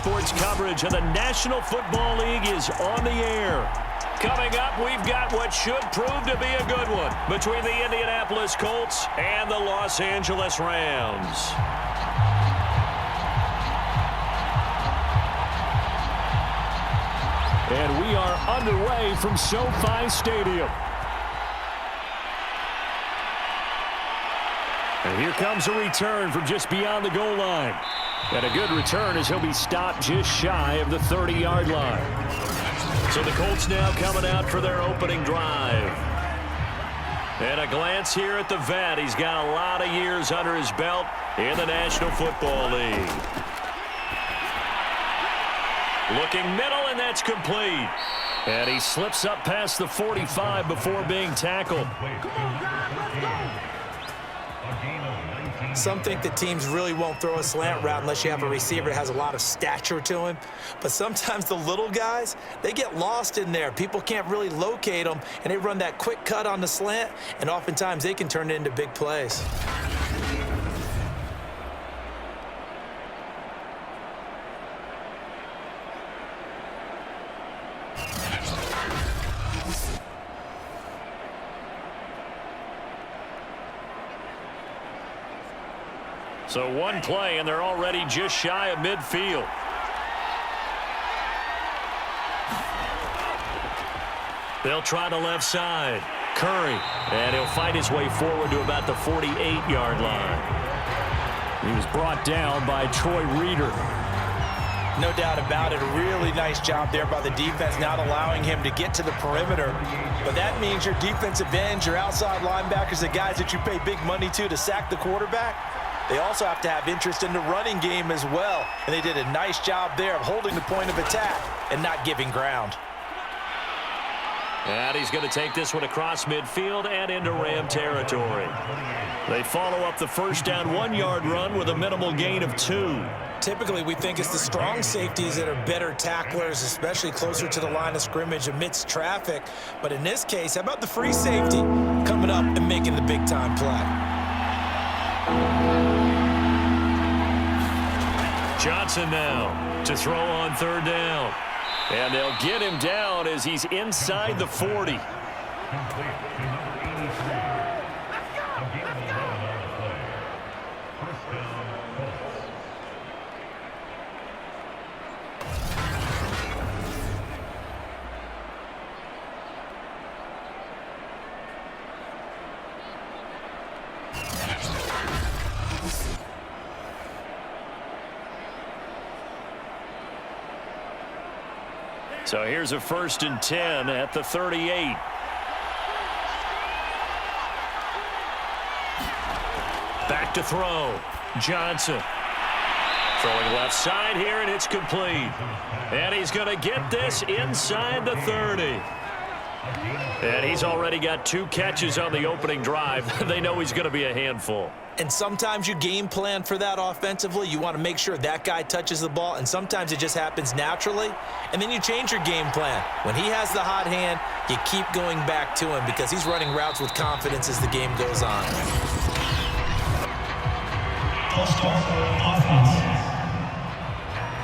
Sports coverage of the National Football League is on the air. Coming up, we've got what should prove to be a good one between the Indianapolis Colts and the Los Angeles Rams. And we are underway from SoFi Stadium. And here comes a return from just beyond the goal line. And a good return as he'll be stopped just shy of the 30-yard line. So the Colts now coming out for their opening drive. And a glance here at the vet. He's got a lot of years under his belt in the National Football League. Looking middle, and that's complete. And he slips up past the 45 before being tackled. Some think that teams really won't throw a slant route unless you have a receiver that has a lot of stature to him. But sometimes the little guys, they get lost in there. People can't really locate them, and they run that quick cut on the slant, and oftentimes they can turn it into big plays. So one play, and they're already just shy of midfield. They'll try the left side. Curry, and he'll fight his way forward to about the 48-yard line. He was brought down by Troy Reeder. No doubt about it. A really nice job there by the defense, not allowing him to get to the perimeter. But that means your defensive ends, your outside linebackers, the guys that you pay big money to sack the quarterback, they also have to have interest in the running game as well. And they did a nice job there of holding the point of attack and not giving ground. And he's going to take this one across midfield and into Ram territory. They follow up the first down 1-yard run with a minimal gain of 2. Typically, we think it's the strong safeties that are better tacklers, especially closer to the line of scrimmage amidst traffic. But in this case, how about the free safety coming up and making the big-time play? Johnson now to throw on third down. And they'll get him down as he's inside the 40. So here's a 1st and 10 at the 38. Back to throw. Johnson. Throwing left side here, and it's complete. And he's going to get this inside the 30. And he's already got 2 catches on the opening drive. They know he's going to be a handful. And sometimes you game plan for that offensively. You want to make sure that guy touches the ball, and sometimes it just happens naturally. And then you change your game plan. When he has the hot hand, you keep going back to him because he's running routes with confidence as the game goes on.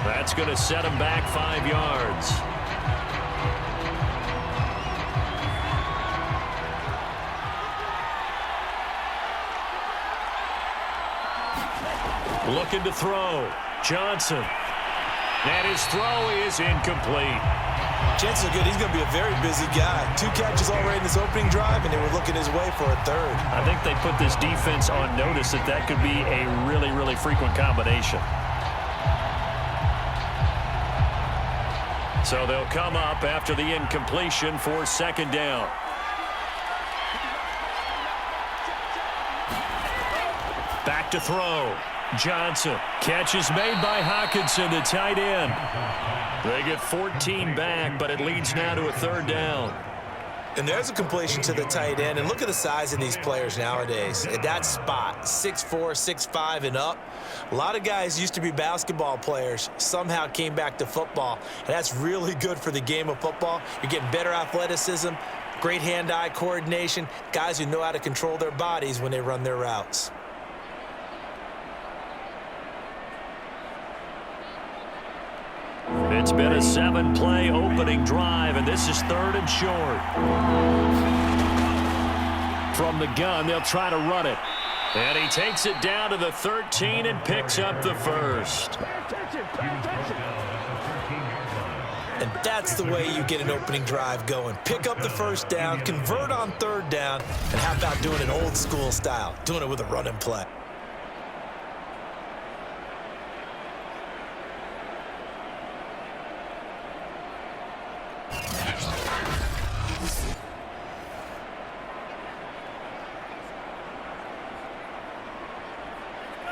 That's going to set him back 5 yards. Looking to throw. Johnson. And his throw is incomplete. Chances are good he's going to be a very busy guy. 2 catches already in this opening drive, and they were looking his way for a 3rd. I think they put this defense on notice that could be a really, really frequent combination. So they'll come up after the incompletion for 2nd down. Back to throw. Johnson. Catch is made by Hockenson, the tight end. They get 14 back, but it leads now to a 3rd down. And there's a completion to the tight end. And look at the size of these players nowadays. At that spot, 6'4", 6'5", and up. A lot of guys used to be basketball players, somehow came back to football. And that's really good for the game of football. You're getting better athleticism, great hand-eye coordination, guys who know how to control their bodies when they run their routes. It's been a 7-play opening drive, and this is 3rd and short. From the gun, they'll try to run it. And he takes it down to the 13 and picks up the first. And that's the way you get an opening drive going. Pick up the first down, convert on 3rd down, and how about doing it old school style, doing it with a run and play.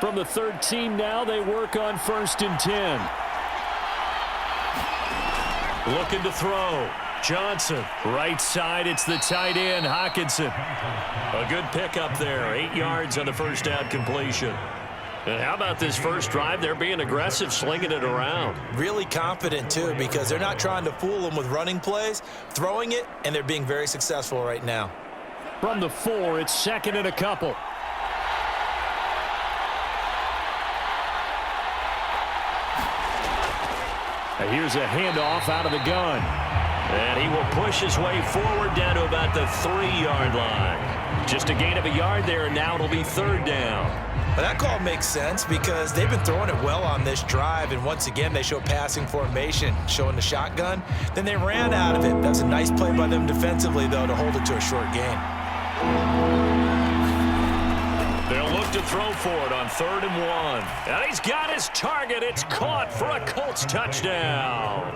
From the 13 now, they work on 1st and 10. Looking to throw. Johnson, right side, it's the tight end, Hockenson. A good pickup there, 8 yards on the first down completion. And how about this first drive? They're being aggressive, slinging it around. Really confident, too, because they're not trying to fool them with running plays, throwing it, and they're being very successful right now. From the 4, it's 2nd and a couple. And here's a handoff out of the gun. And he will push his way forward down to about the 3-yard line. Just a gain of a yard there, and now it'll be 3rd down. Well, that call makes sense because they've been throwing it well on this drive, and once again they show passing formation, showing the shotgun. Then they ran out of it. That's a nice play by them defensively, though, to hold it to a short gain. They'll look to throw for it on 3rd and 1. And he's got his target. It's caught for a Colts touchdown.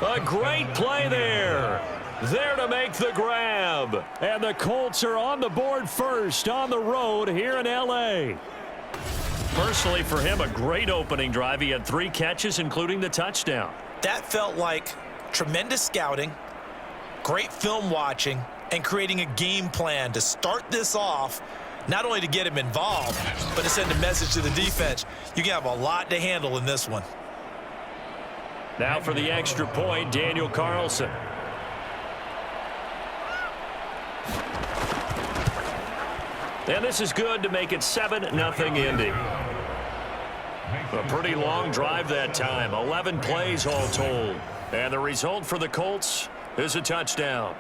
A great play there. There to make the grab. And the Colts are on the board first on the road here in L.A. Personally, for him, a great opening drive. He had 3 catches, including the touchdown. That felt like tremendous scouting, great film watching, and creating a game plan to start this off, not only to get him involved, but to send a message to the defense. You can have a lot to handle in this one. Now for the extra point, Daniel Carlson. And this is good to make it 7-0 Indy. A pretty long drive that time, 11 plays all told. And the result for the Colts is a touchdown.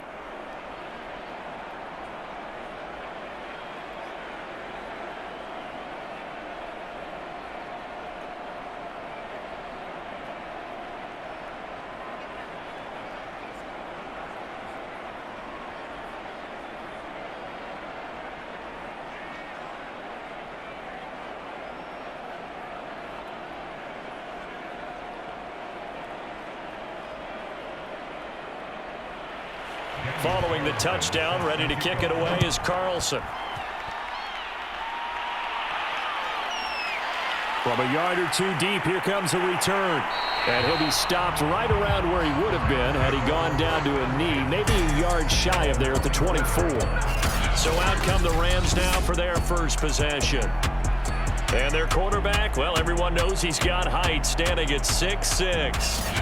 Following the touchdown, ready to kick it away is Carlson. From a yard or 2 deep, here comes a return. And he'll be stopped right around where he would have been had he gone down to a knee, maybe a yard shy of there at the 24. So out come the Rams now for their first possession. And their quarterback, well, everyone knows he's got height, standing at 6'6".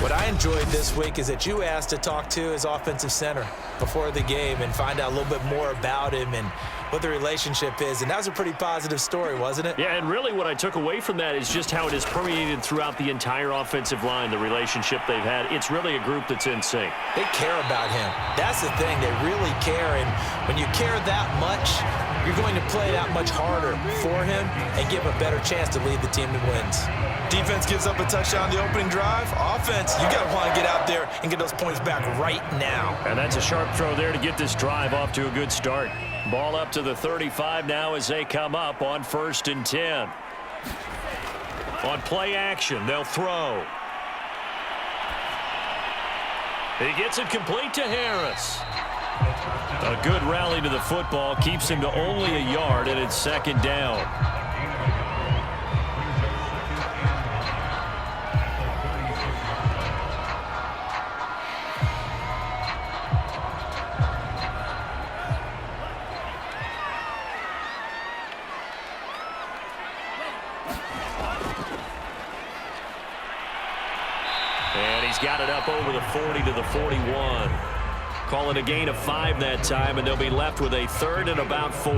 What I enjoyed this week is that you asked to talk to his offensive center before the game and find out a little bit more about him and what the relationship is. And that was a pretty positive story, wasn't it? Yeah, and really what I took away from that is just how it is permeated throughout the entire offensive line, the relationship they've had. It's really a group that's in sync. They care about him. That's the thing. They really care. And when you care that much, you're going to play that much harder for him and give a better chance to lead the team to wins. Defense gives up a touchdown on the opening drive. Offense, you got to want to get out there and get those points back right now. And that's a sharp throw there to get this drive off to a good start. Ball up to the 35 now as they come up on 1st and 10. On play action, they'll throw. He gets it complete to Harris. A good rally to the football keeps him to only a yard, and it's 2nd down. And he's got it up over the 40 to the 41. Call it a gain of 5 that time, and they'll be left with a 3rd and about 4.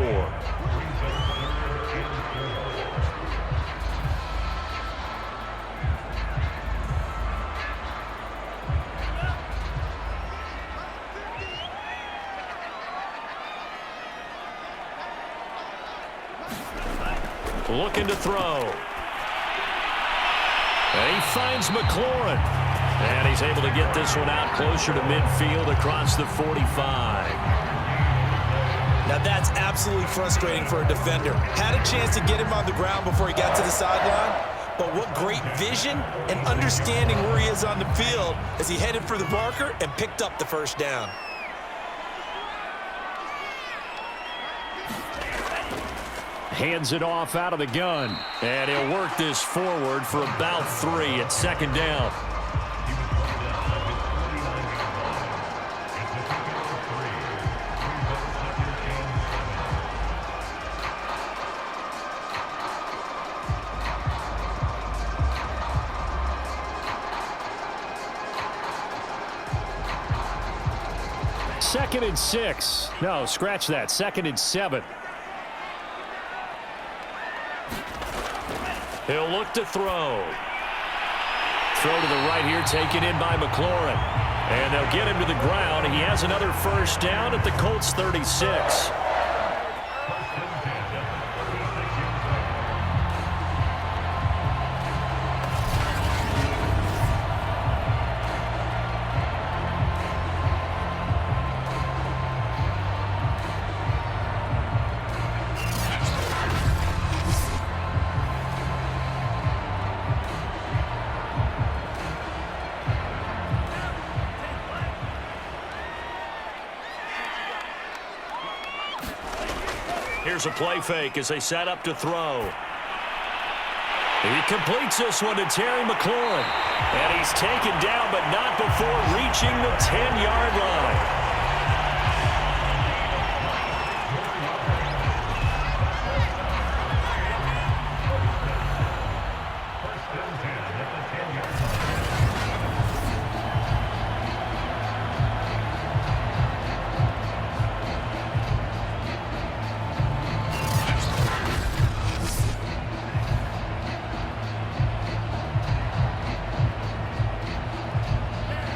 looking to throw. And he finds McLaurin. And he's able to get this one out closer to midfield across the 45. Now that's absolutely frustrating for a defender. Had a chance to get him on the ground before he got to the sideline, but what great vision and understanding where he is on the field as he headed for the marker and picked up the first down. Hands it off out of the gun. And he'll work this forward for about 3 at second down. Second and 6. No, scratch that. 2nd and 7. He'll look to throw. Throw to the right here, taken in by McLaurin. And they'll get him to the ground. He has another first down at the Colts 36. Here's a play fake as they set up to throw. He completes this one to Terry McLaurin. And he's taken down, but not before reaching the 10-yard line.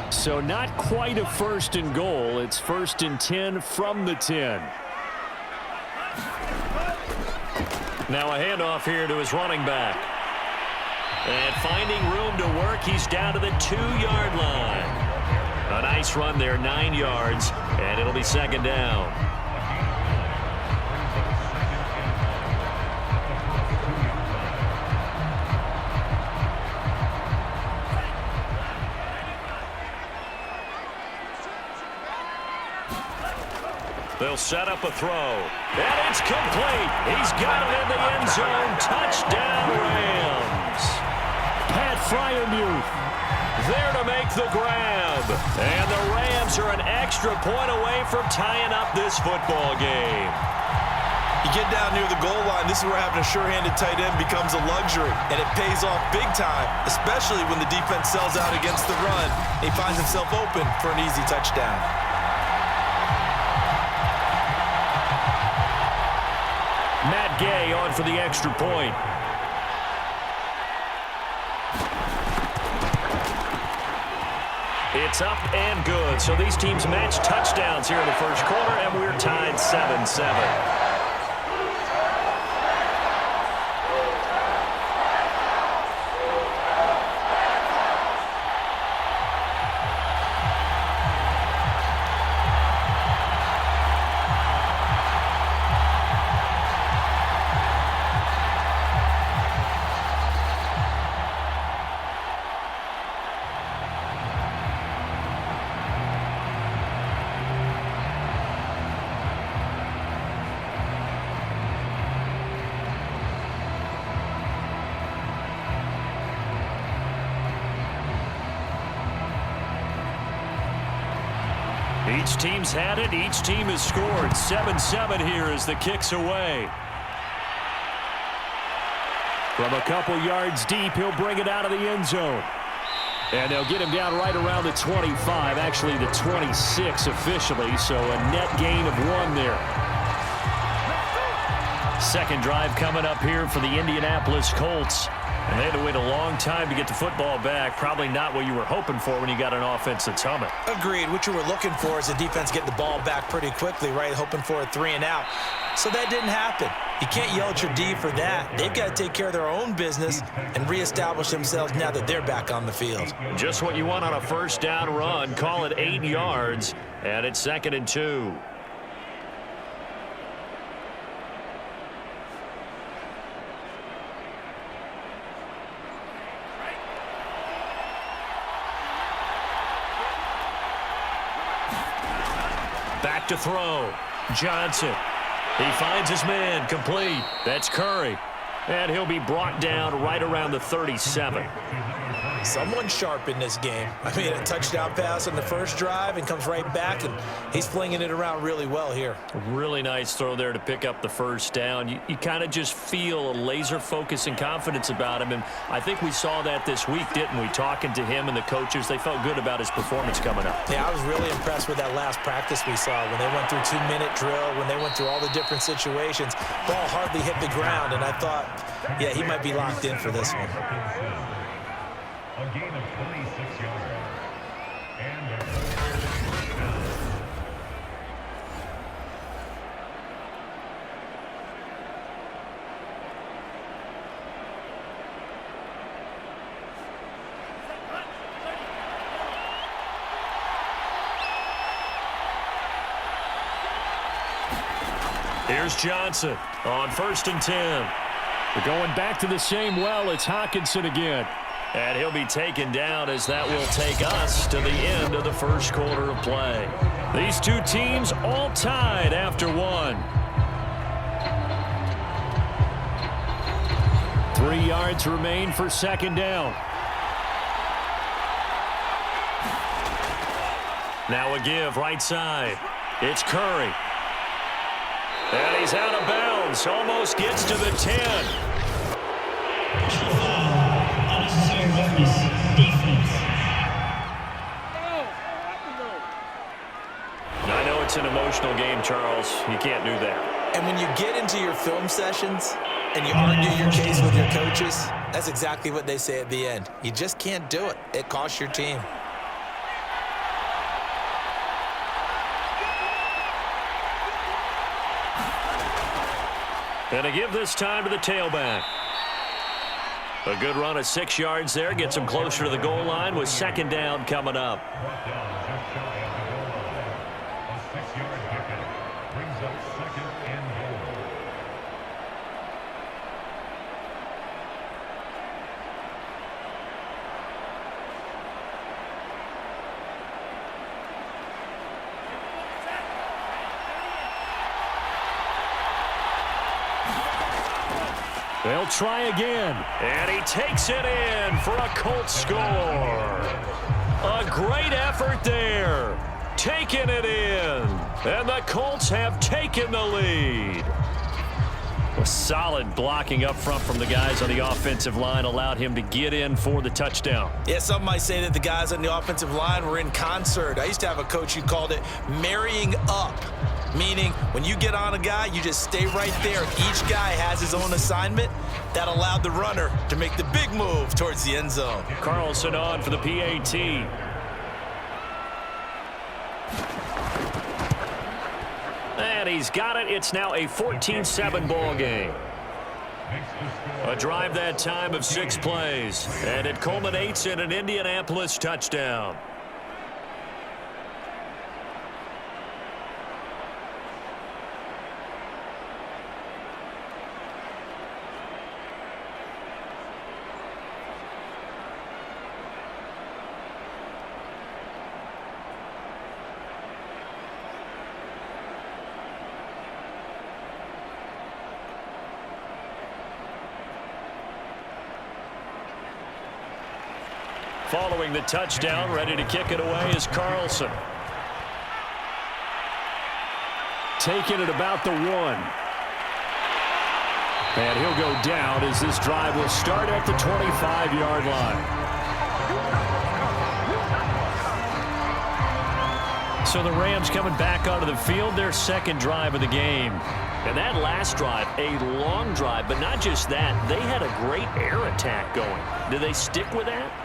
So not quite a 1st and goal. It's 1st and 10 from the 10. Now a handoff here to his running back. And finding room to work, he's down to the 2-yard line. A nice run there, 9 yards, and it'll be 2nd down. They'll set up a throw. And it's complete. He's got it in the end zone. Touchdown, Rams. Pat Fryermuth there to make the grab. And the Rams are an extra point away from tying up this football game. You get down near the goal line, this is where having a sure-handed tight end becomes a luxury, and it pays off big time, especially when the defense sells out against the run. He finds himself open for an easy touchdown. Matt Gay on for the extra point. It's up and good. So these teams match touchdowns here in the first quarter, and we're tied 7-7. Each team's had it. Each team has scored. 7-7 here as the kick's away. From a couple yards deep, he'll bring it out of the end zone. And they'll get him down right around the 25, actually the 26 officially, so a net gain of 1 there. Second drive coming up here for the Indianapolis Colts. And they had to wait a long time to get the football back. Probably not what you were hoping for when you got an offense that's humming. Agreed. What you were looking for is the defense getting the ball back pretty quickly, right? Hoping for a 3 and out. So that didn't happen. You can't yell at your D for that. They've got to take care of their own business and reestablish themselves now that they're back on the field. Just what you want on a first down run. Call it 8 yards, and it's 2nd and 2. Back to throw. Johnson. He finds his man. Complete. That's Curry. And he'll be brought down right around the 37. Someone sharp in this game. I mean, a touchdown pass on the first drive and comes right back, and he's flinging it around really well here. Really nice throw there to pick up the first down. You kind of just feel a laser focus and confidence about him, and I think we saw that this week, didn't we? Talking to him and the coaches, they felt good about his performance coming up. Yeah, I was really impressed with that last practice we saw when they went through 2-minute drill, when they went through all the different situations. Ball hardly hit the ground, and I thought, yeah, he might be locked in for this one. A gain of 26 yards. And a Here's Johnson on 1st and 10. We're going back to the same well. It's Hockenson again. And he'll be taken down as that will take us to the end of the first quarter of play. These two teams all tied after one. 3 yards remain for 2nd down. Now a give right side. It's Curry. And he's out of bounds. Almost gets to the 10. I know it's an emotional game, Charles. You can't do that. And when you get into your film sessions and you argue your case with your coaches, that's exactly what they say at the end. You just can't do it. It costs your team. And a give this time to the tailback. A good run of 6 yards there. Gets him closer to the goal line with 2nd down coming up. A 6-yard pickup brings up 2nd and goal. They'll try again. And he takes it in for a Colts score. A great effort there. Taking it in. And the Colts have taken the lead. A solid blocking up front from the guys on the offensive line allowed him to get in for the touchdown. Yeah, some might say that the guys on the offensive line were in concert. I used to have a coach who called it marrying up. Meaning, when you get on a guy, you just stay right there. Each guy has his own assignment. That allowed the runner to make the big move towards the end zone. Carlson on for the PAT. And he's got it. It's now a 14-7 ball game. A drive that time of 6 plays. And it culminates in an Indianapolis touchdown. Following the touchdown, ready to kick it away is Carlson. Taking it about the 1. And he'll go down as this drive will start at the 25-yard line. So the Rams coming back onto the field, their 2nd drive of the game. And that last drive, a long drive, but not just that. They had a great air attack going. Do they stick with that?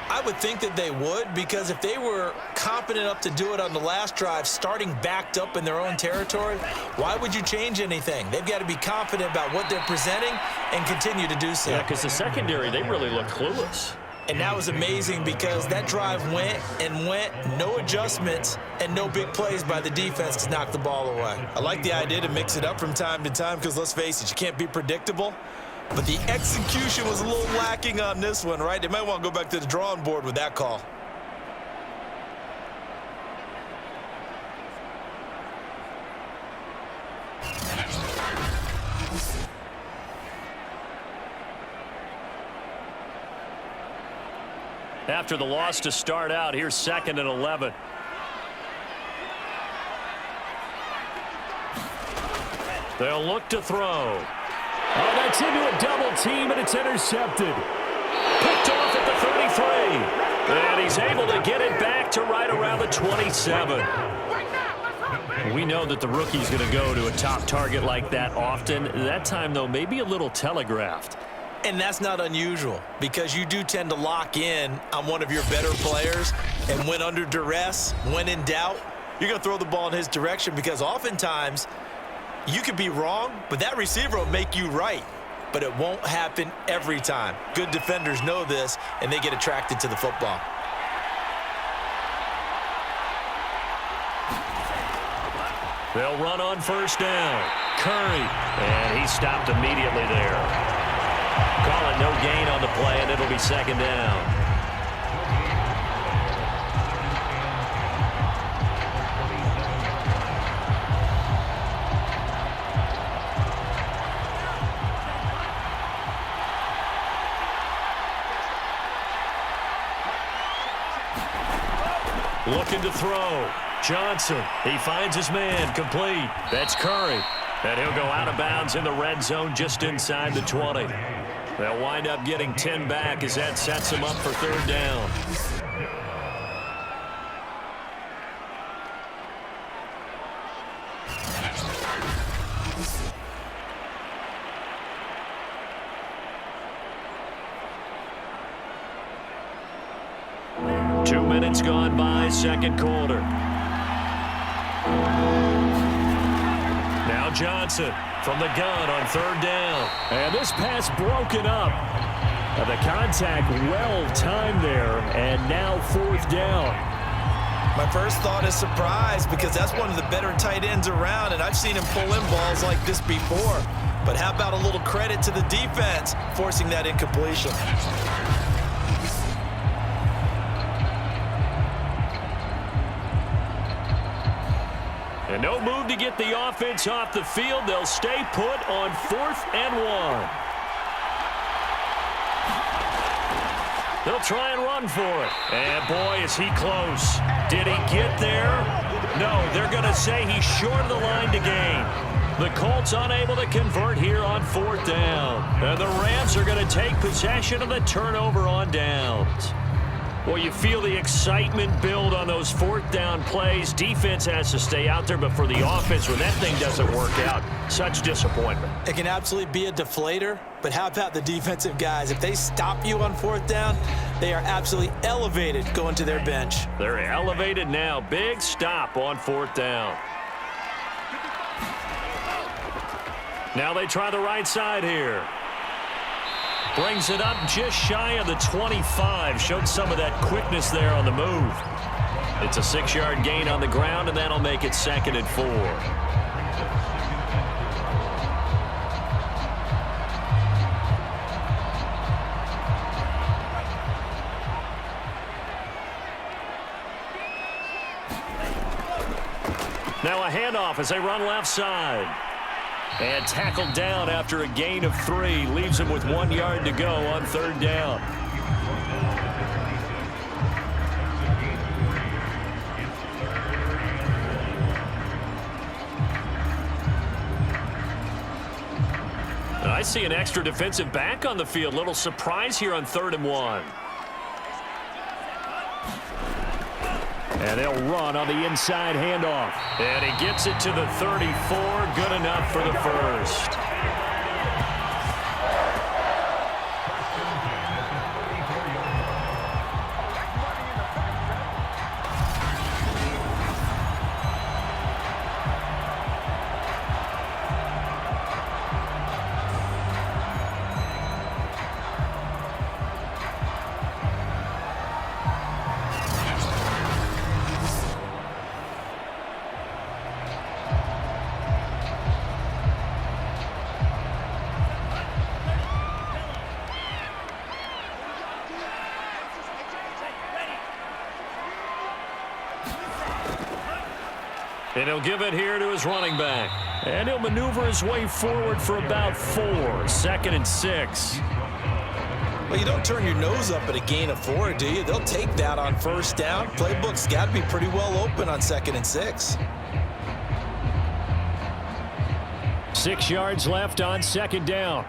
I would think that they would, because if they were competent enough to do it on the last drive, starting backed up in their own territory, why would you change anything? They've got to be confident about what they're presenting and continue to do so. Yeah, because the secondary, they really look clueless. And that was amazing because that drive went and went, no adjustments, and no big plays by the defense to knock the ball away. I like the idea to mix it up from time to time because, let's face it, you can't be predictable. But the execution was a little lacking on this one, right? They might want to go back to the drawing board with that call. After the loss to start out, here's 2nd and 11. They'll look to throw. Oh, that's into a double team, and it's intercepted. Picked off at the 33. And he's able to get it back to right around the 27. We know that the rookie's going to go to a top target like that often. That time, though, maybe a little telegraphed. And that's not unusual because you do tend to lock in on one of your better players, and when under duress, when in doubt, you're going to throw the ball in his direction because oftentimes you could be wrong, but that receiver will make you right. But it won't happen every time. Good defenders know this, and they get attracted to the football. They'll run on 1st down. Curry, and he stopped immediately there. Call it no gain on the play, and it'll be 2nd down. Looking to throw. Johnson, he finds his man, complete. That's Curry. And he'll go out of bounds in the red zone just inside the 20. They'll wind up getting 10 back as that sets them up for 3rd down. Two minutes gone by, 2nd quarter. Now Johnson from the gun on 3rd down. And this pass broken up. The contact well timed there, and now 4th down. My first thought is surprise because that's one of the better tight ends around, and I've seen him pull in balls like this before. But how about a little credit to the defense forcing that incompletion? And no move to get the offense off the field. They'll stay put on 4th and 1. They'll try and run for it. And, boy, is he close. Did he get there? No, they're going to say he's short of the line to gain. The Colts unable to convert here on 4th down. And the Rams are going to take possession of the turnover on downs. Well, you feel the excitement build on those 4th down plays. Defense has to stay out there, but for the offense, when that thing doesn't work out, such disappointment. It can absolutely be a deflator, but how about the defensive guys? If they stop you on 4th down, they are absolutely elevated going to their bench. They're elevated now. Big stop on 4th down. Now they try the right side here. Brings it up just shy of the 25. Showed some of that quickness there on the move. It's a 6-yard gain on the ground, and that'll make it 2nd and 4. Now a handoff as they run left side. And tackled down after a gain of 3. Leaves him with 1 yard to go on 3rd down. I see an extra defensive back on the field. Little surprise here on 3rd and 1. And they'll run on the inside handoff. And he gets it to the 34. Good enough for the first. And he'll give it here to his running back. And he'll maneuver his way forward for about 4. 2nd and 6. Well, you don't turn your nose up at a gain of 4, do you? They'll take that on 1st down. Playbook's got to be pretty well open on 2nd and 6. 6 yards left on 2nd down.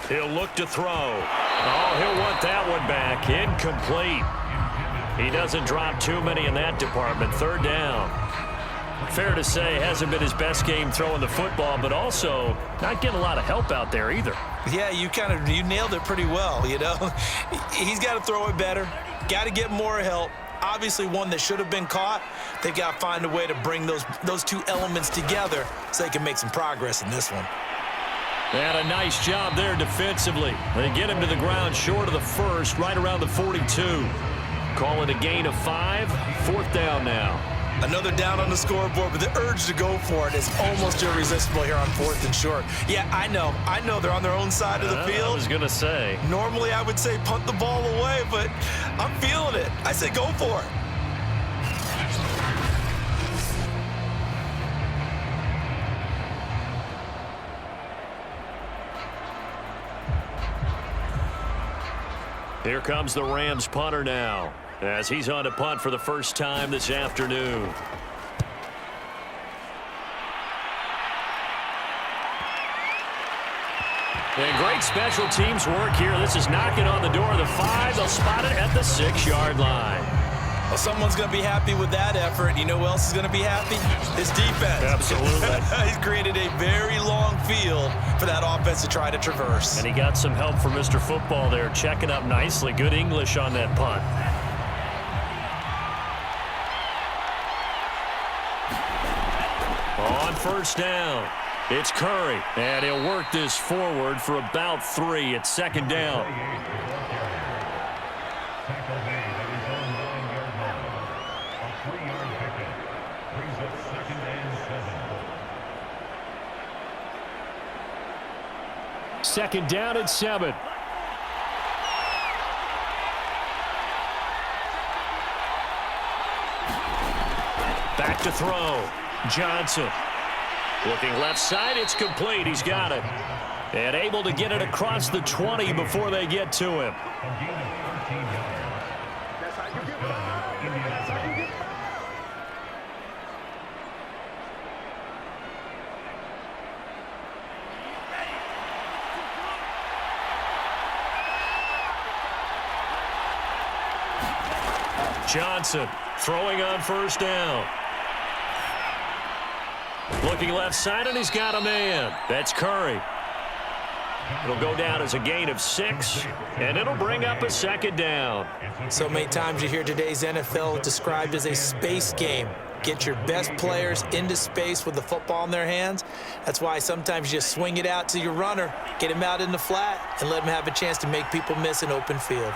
He'll look to throw. Oh, he'll want that one back. Incomplete. He doesn't drop too many in that department. 3rd down. Fair to say, hasn't been his best game throwing the football, but also not getting a lot of help out there either. Yeah, you nailed it pretty well, you know. He's got to throw it better. Got to get more help. Obviously one that should have been caught. They've got to find a way to bring those two elements together so they can make some progress in this one. And a nice job there defensively. They get him to the ground short of the 1st, right around the 42. Call it a gain of 5. 4th down now. Another down on the scoreboard, but the urge to go for it is almost irresistible here on 4th and short. Yeah, I know they're on their own side of the field. I was going to say. Normally I would say punt the ball away, but I'm feeling it. I say go for it. Here comes the Rams punter now, as he's on to punt for the first time this afternoon. And great special teams work here. This is knocking on the door of the 5. They'll spot it at the 6-yard line. Well, someone's going to be happy with that effort. You know who else is going to be happy? His defense. Absolutely. He's created a very long field for that offense to try to traverse. And he got some help from Mr. Football there, checking up nicely. Good English on that punt. On 1st down, it's Curry. And he'll work this forward for about 3 at 2nd down. Second down at 7. Back to throw. Johnson. Looking left side. It's complete. He's got it. And able to get it across the 20 before they get to him. Johnson throwing on 1st down. Looking left side, and he's got a man. That's Curry. It'll go down as a gain of 6, and it'll bring up a 2nd down. So many times you hear today's NFL described as a space game. Get your best players into space with the football in their hands. That's why sometimes you just swing it out to your runner, get him out in the flat, and let him have a chance to make people miss an open field.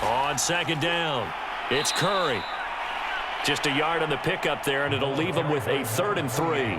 On 2nd down, it's Curry. Just a yard on the pickup there, and it'll leave him with a 3rd and 3.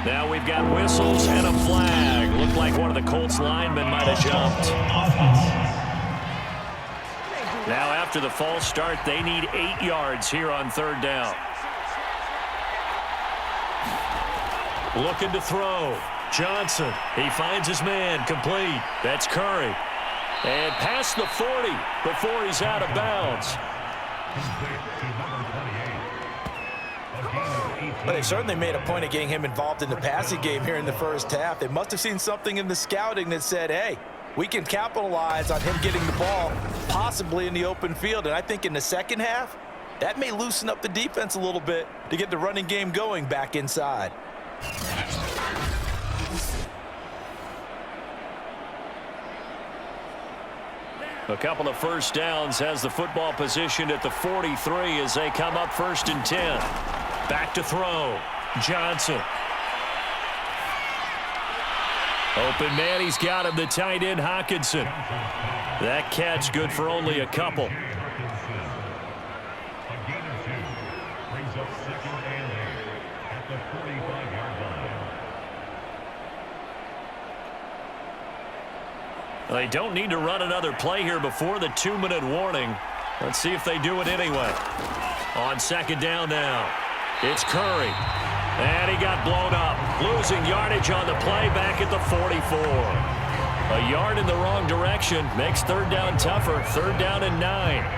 Now we've got whistles and a flag. Looked like one of the Colts linemen might have jumped. Now after the false start, they need 8 yards here on 3rd down. Looking to throw. Johnson. He finds his man. Complete. That's Curry. And past the 40 before he's out of bounds. Well, they certainly made a point of getting him involved in the passing game here in the first half. They must have seen something in the scouting that said, hey, we can capitalize on him getting the ball possibly in the open field. And I think in the second half, that may loosen up the defense a little bit to get the running game going back inside. A couple of first downs, has the football positioned at the 43 as they come up 1st and 10. Back to throw. Johnson. Open man, he's got him, the tight end, Hockenson. That catch good for only a couple. A gain of 2 brings up 2nd and 8 at the 45-yard line. They don't need to run another play here before the 2-minute warning. Let's see if they do it anyway. On 2nd down now, it's Curry. And he got blown up. Losing yardage on the play back at the 44. A yard in the wrong direction makes 3rd down tougher. 3rd down and 9.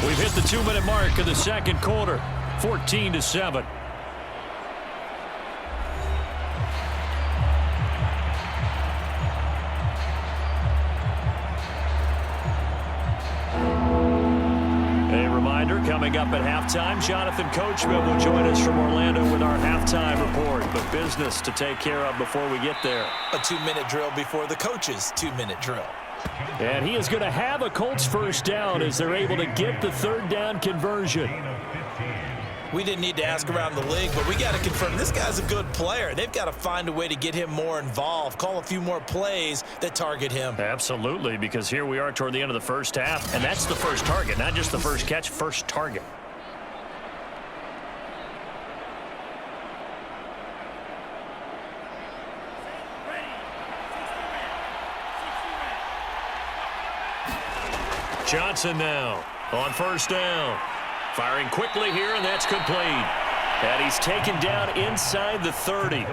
We've hit the 2-minute mark of the 2nd quarter. 14-7. A reminder, coming up at halftime, Jonathan Coachman will join us from Orlando with our halftime report. But business to take care of before we get there. A 2-minute drill before the coach's 2-minute drill. And he is going to have a Colts first down as they're able to get the 3rd down conversion. We didn't need to ask around the league, but we got to confirm this guy's a good player. They've got to find a way to get him more involved, call a few more plays that target him. Absolutely, because here we are toward the end of the first half, and that's the first target, not just the first catch, first target. Johnson now on 1st down. Firing quickly here, and that's complete. And he's taken down inside the 30.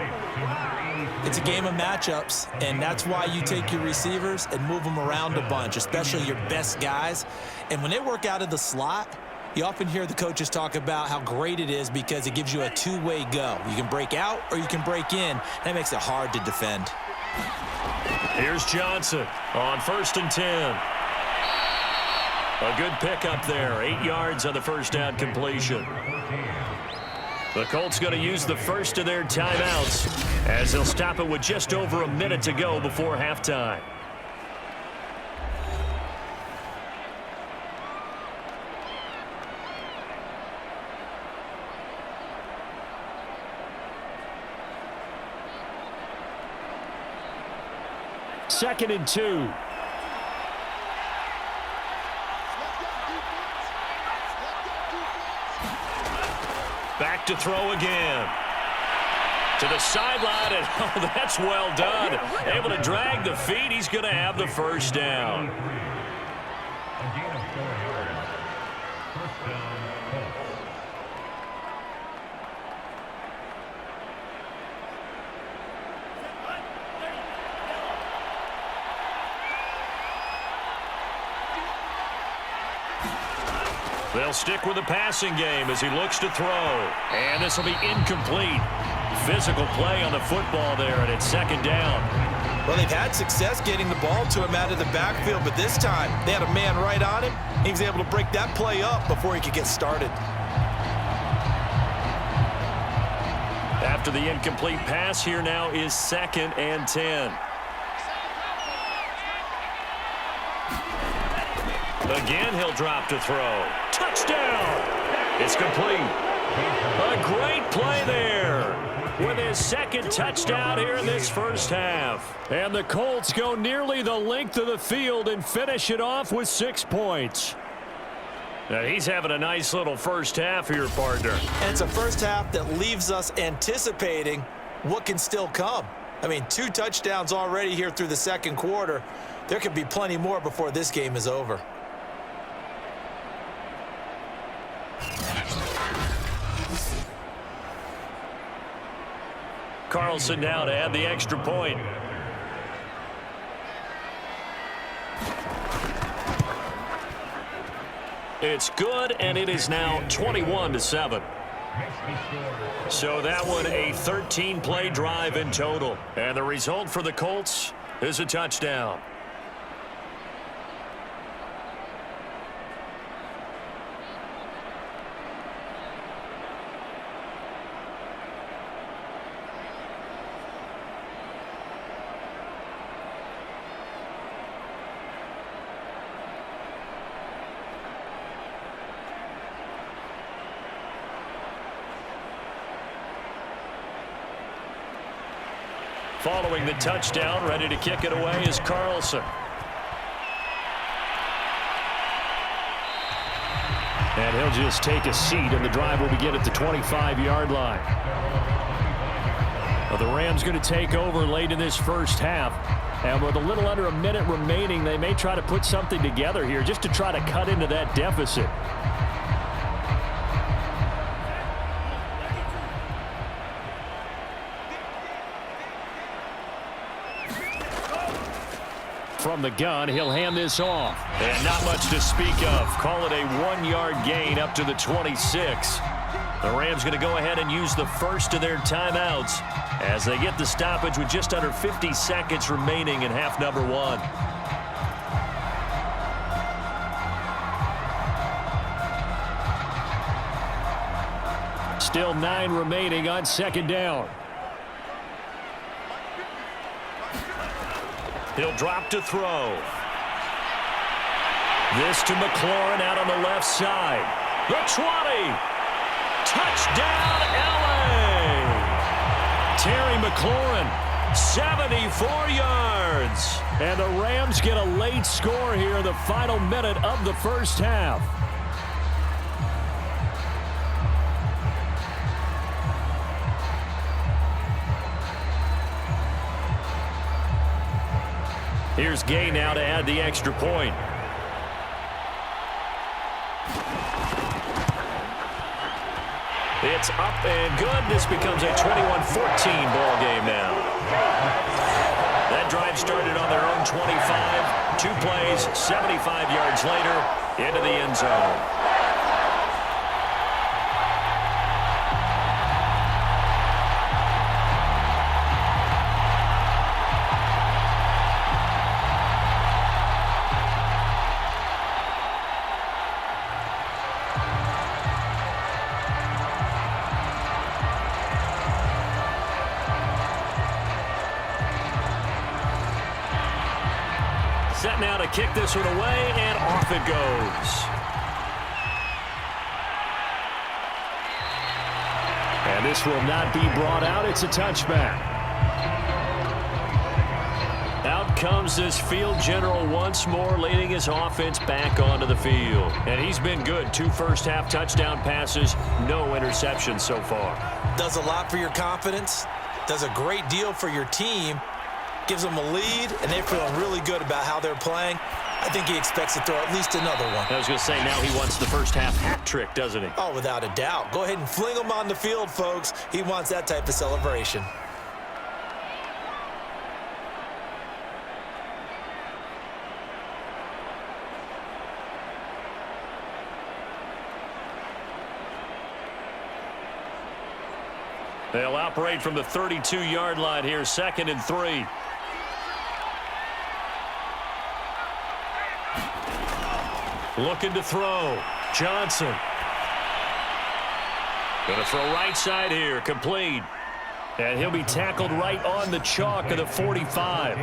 It's a game of matchups, and that's why you take your receivers and move them around a bunch, especially your best guys. And when they work out of the slot, you often hear the coaches talk about how great it is because it gives you a two-way go. You can break out or you can break in. That makes it hard to defend. Here's Johnson on 1st and 10. A good pickup there. 8 yards on the first down completion. The Colts going to use the first of their timeouts as they'll stop it with just over a minute to go before halftime. Second and 2. Back to throw again. To the sideline, and oh, that's well done. Able to drag the feet. He's going to have the first down. A gain of 4 yards. First down, Colts. They'll stick with the passing game as he looks to throw. And this will be incomplete. Physical play on the football there, and it's 2nd down. Well, they've had success getting the ball to him out of the backfield, but this time they had a man right on him. He was able to break that play up before he could get started. After the incomplete pass, here now is 2nd and 10. Again, he'll drop to throw. Touchdown! It's complete. A great play there with his 2nd touchdown here in this first half. And the Colts go nearly the length of the field and finish it off with 6 points. Now, he's having a nice little first half here, partner. And it's a first half that leaves us anticipating what can still come. I mean, 2 touchdowns already here through the 2nd quarter. There could be plenty more before this game is over. Carlson now to add the extra point. It's good, and it is now 21-7. So that one a 13-play drive in total. And the result for the Colts is a touchdown. Following the touchdown, ready to kick it away is Carlson. And he'll just take a seat, and the drive will begin at the 25-yard line. Well, the Rams going to take over late in this first half. And with a little under a minute remaining, they may try to put something together here just to try to cut into that deficit. From the gun, he'll hand this off. And not much to speak of. Call it a 1-yard gain up to the 26. The Rams going to go ahead and use the first of their timeouts as they get the stoppage with just under 50 seconds remaining in half number 1. Still 9 remaining on second down. He'll drop to throw. This to McLaurin out on the left side. The 20. Touchdown, LA. Terry McLaurin, 74 yards. And the Rams get a late score here in the final minute of the first half. Here's Gay now to add the extra point. It's up and good. This becomes a 21-14 ball game now. That drive started on their own 25. 2 plays, 75 yards later, into the end zone. Set now to kick this one away, and off it goes. And this will not be brought out. It's a touchback. Out comes this field general once more, leading his offense back onto the field. And he's been good. 2 first-half touchdown passes, no interceptions so far. Does a lot for your confidence. Does a great deal for your team. Gives them a lead, and they're feeling really good about how they're playing. I think he expects to throw at least another one. I was going to say, now he wants the first half hat trick, doesn't he? Oh, without a doubt. Go ahead and fling him on the field, folks. He wants that type of celebration. They'll operate from the 32-yard line here, 2nd and 3. Looking to throw. Johnson. Going to throw right side here. Complete. And he'll be tackled right on the chalk of the 45.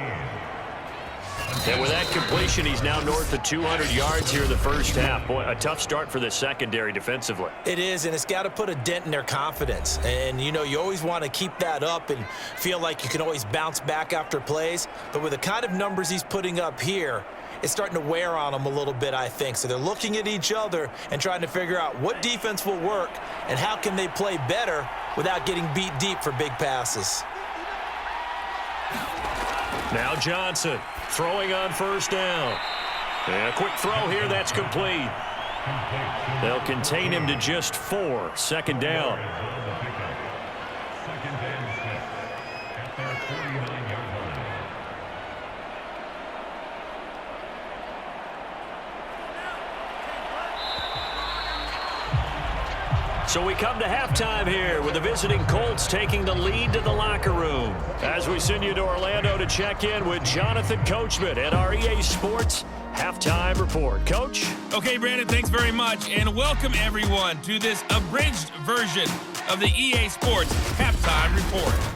And with that completion, he's now north of 200 yards here in the first half. Boy, a tough start for the secondary defensively. It is, and it's got to put a dent in their confidence. And, you know, you always want to keep that up and feel like you can always bounce back after plays. But with the kind of numbers he's putting up here, it's starting to wear on them a little bit, I think. So they're looking at each other and trying to figure out what defense will work and how can they play better without getting beat deep for big passes. Now Johnson throwing on first down. And a quick throw here, that's complete. They'll contain him to just 4. 2nd down. So we come to halftime here with the visiting Colts taking the lead to the locker room. As we send you to Orlando to check in with Jonathan Coachman at our EA Sports Halftime Report. Coach? Okay, Brandon, thanks very much. And welcome, everyone, to this abridged version of the EA Sports Halftime Report.